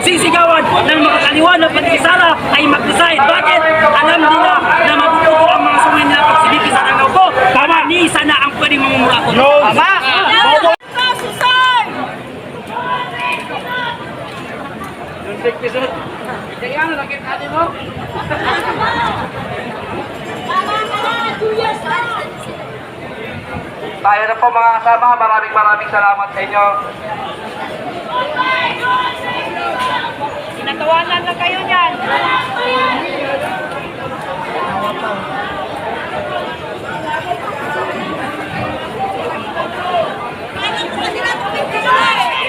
ipagsisigawan ng mga kaliwa ng Pantisara ay mag-decide. Bakit? Alam nila na matututo ang mga sungay nila pag si VP Sara naupo. Tama! Ni isa na ang pwedeng mamumura ko. Tama! Tayo na po mga kasama, maraming salamat sa inyo. Sinatawanan na kayo niyan.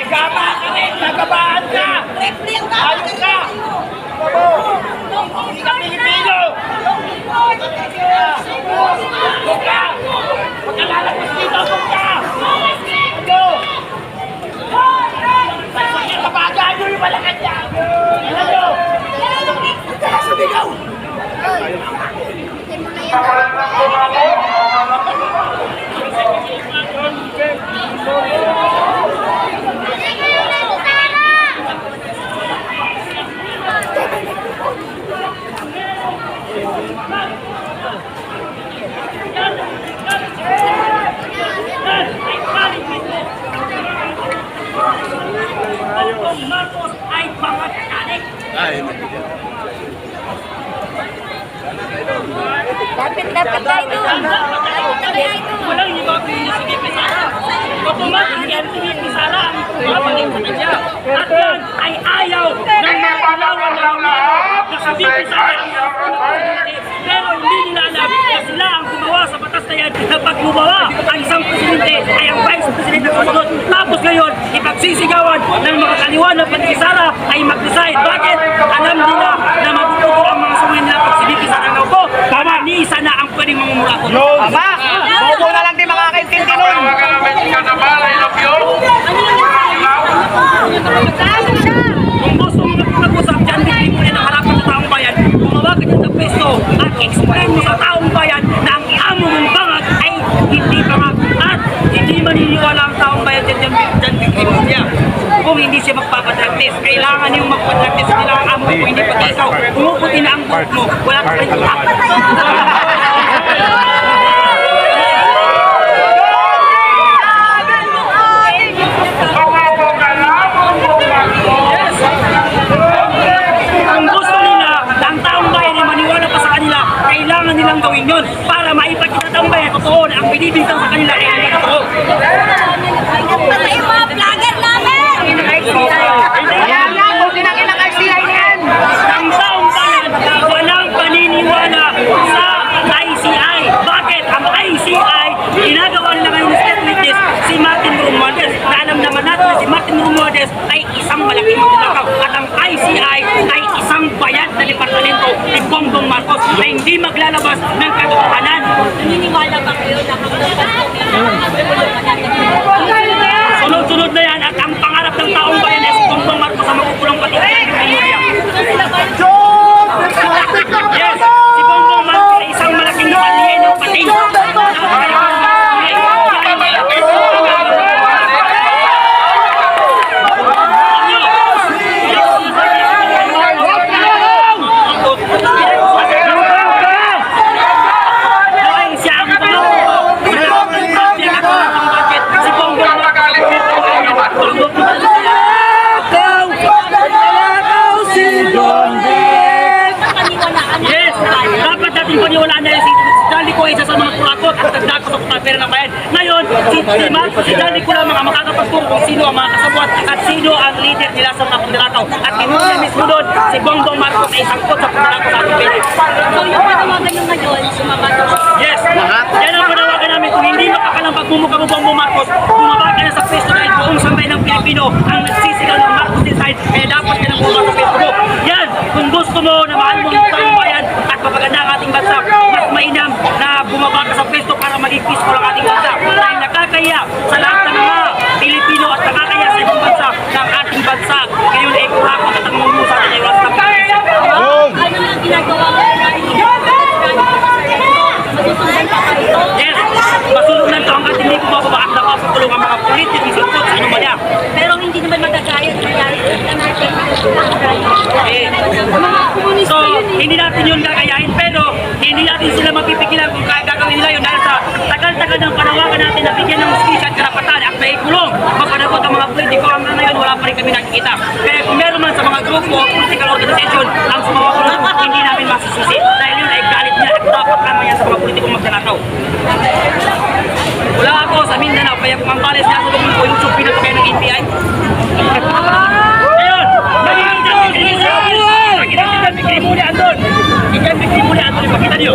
Igaba ka rin! Nagabaan ka! Ayos ka! Hindi ka Pilipino! Huwag ka! Magkalalagos dito! Huwag ka! Ano? Sakit sa bagay nyo yung malakad niya! Ano? Sumigaw! Marcos ay pangatanik! Dapat na ito. Walang iba pinis si VP Sara. Automatic yan si VP Sara ang mapalit sa kanya. At yan ay ayaw ng mga palawan ng mga na si VP Sara pero hindi nila alam na sila ang gumawa sa batas na yan na pag gumawa ang isang presidente ay ang vice presidente ang susunod. Tapos ngayon, ipagsisigawan ng mga kaliwa ng Pantisara ay mag-decide. Bakit? Alam nila na matututo ang mga sungay nila pag si VP Sara naupo. Tama! Ni isa na ang pwedeng mamumura ko. Tama! Bobo na lang din makakaintindi nun. Kung gusto mo mag-usap dyan, hindi mo rin ang harapan sa taong bayan, gumawa ka dyan sa pwesto at explain mo sa taong bayan na ang amo mong bangag ay hindi bangag at hindi maniniwala ang taong bayan dyan niya. Kung hindi siya magpapadrag test, kailangan yung magpadrag test nila ang amo ko, hindi pati ikaw. Pumuputi na ang buhok mo, wala ka rin nilang gawin yun para maipakita ng bayan totoo na ang binibintang sa kanila ay hindi totoo. Pala yung mga vlogger namin! Kaya nga, kung kinangin ang RCI yan! Ang taong bayan walang paniniwala sa ICI. Bakit? Ang ICI, ginagawa nila ngayon state witness si Martin Romualdez na alam naman natin na si Martin Romualdez ay isang malaking magnanakaw at ang ICI ay isang bayad na departamento ni Bongbong Marcos na hindi maglalabas ng katotohanan. Naniniwala ba kayo na Sunod-sunod na yan at ang pangarap ng taong bayan ay si Bongbong Marcos sa makukulong patuloy ng Pinoy. Yes, si Bongbong Marcos ay isang malaking alien ng pating. Paniwalaan na si Dali ko isa sa mga kurakot at nagdako sa pagpapera ng bayan. Ngayon, si Dali ko lang mga makakapagturo kung sino ang mga kasabwat at sino ang leader nila sa mga pagdalakaw. At kinuha mismo doon, si Bongbong Marcos ay sangkot sa pagdalakaw sa ating pera. So yung panawagan nyo ngayon, sumama doon? Yes! Yan ang panawagan namin. Kung hindi makakalang pagmumukha mo Bongbong Marcos, bumaba ka na sa pwesto dahil buong sambay ng Pilipino ang nagsisigaw ng Marcos inside. Kaya dapat ka na bumaba sa pwesto mo. Yan! Kung gusto mo na mahal mo ang taong bayan at mapaganda ang ating bansa, mas mainam na bumaba ka sa pwesto para maging peaceful ang ating bansa. Dahil nakakaya sa lahat ng mga Pilipino at nakakaya sa ibang bansa ng ating bansa. Ngayon ay kurakot at ang mumusa na iwas ng bansa. Ano lang ginagawa mo? Masusundan pa ka ito? Yes! Masulungan to ang ating hindi bumababa at napapatulong ang mga politiko sa ano man yan. Pero hindi naman magagayat nangyari sa natin. So, hindi natin yun gagayahin, pero hindi natin sila mapipigilan kung kaya gagawin nila yun dahil sa tagal-tagal ng panawagan natin na bigyan ng hustisya at karapatan at may kulong mapanagot ang mga politiko. Hanggang ngayon, wala pa rin kami nakikita. Kaya kung meron man sa mga grupo, political organization, ang sumawakulong, hindi namin masisisi. Dahil yun ay galit niya at dapat naman yan sa mga politikong magnanakaw. Wala ako sa Mindanao, kaya kung ang balis niya, tulungan ko yung supi na kayo ng NPI. Ayun! Ikan bikini muli andon! Ikan bikini muli andon, ipakita niyo!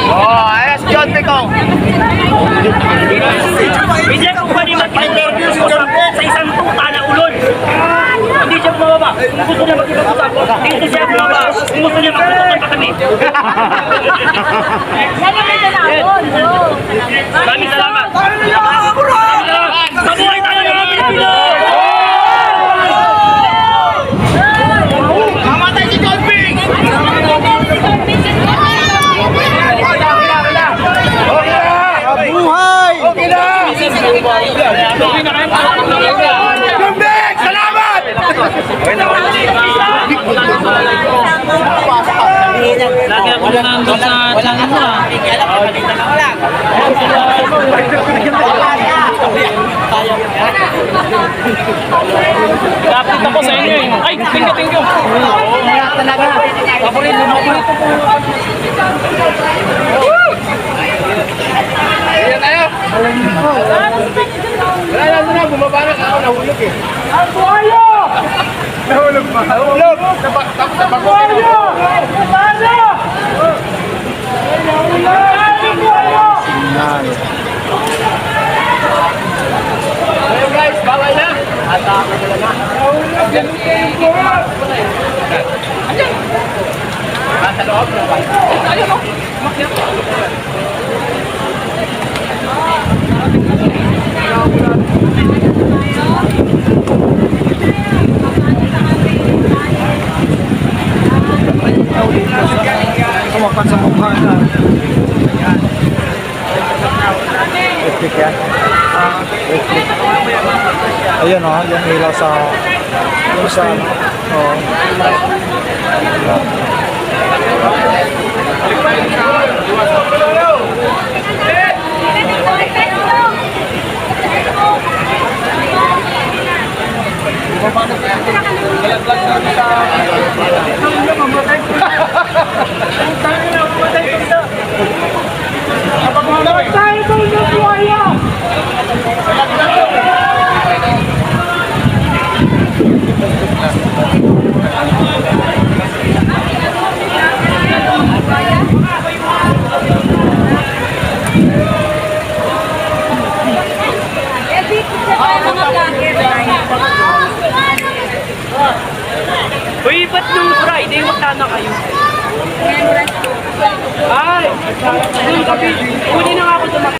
Oh, ayos John Picong. Hindi ako pwede mag-interview sa isang tuta na ulol. Hindi siya bumaba. Kung gusto niya mag-ipag-usap, hindi siya bumaba. Kung gusto niya mag-ipag-usap pa kami. Maraming salamat. Mabuhay tayo ng mga Pilipino! Mamatay si John Pic! Buhay! Okay na! John Pic! Salamat! Lagi ako nandun sa channel mo ah. Kapit ako sa inyo eh. Ay, thank you. Paborito mo. Ayan tayo! Wala na, bumaba na ako, nahulog eh. Ang buhayo! Nahulog pa. Nahulog! Tapos sa bago. Ayun guys, bawal na. Atake nila na. Sa loob na ba? Ayun o. Kumakan sa mukha na. Electric yan. Ayan o, yung ilaw sa... Yung sa... Oh. Uy, ba't nung Friday, wala na kayo? Ay! Doon kami, huli na nga ako dumak.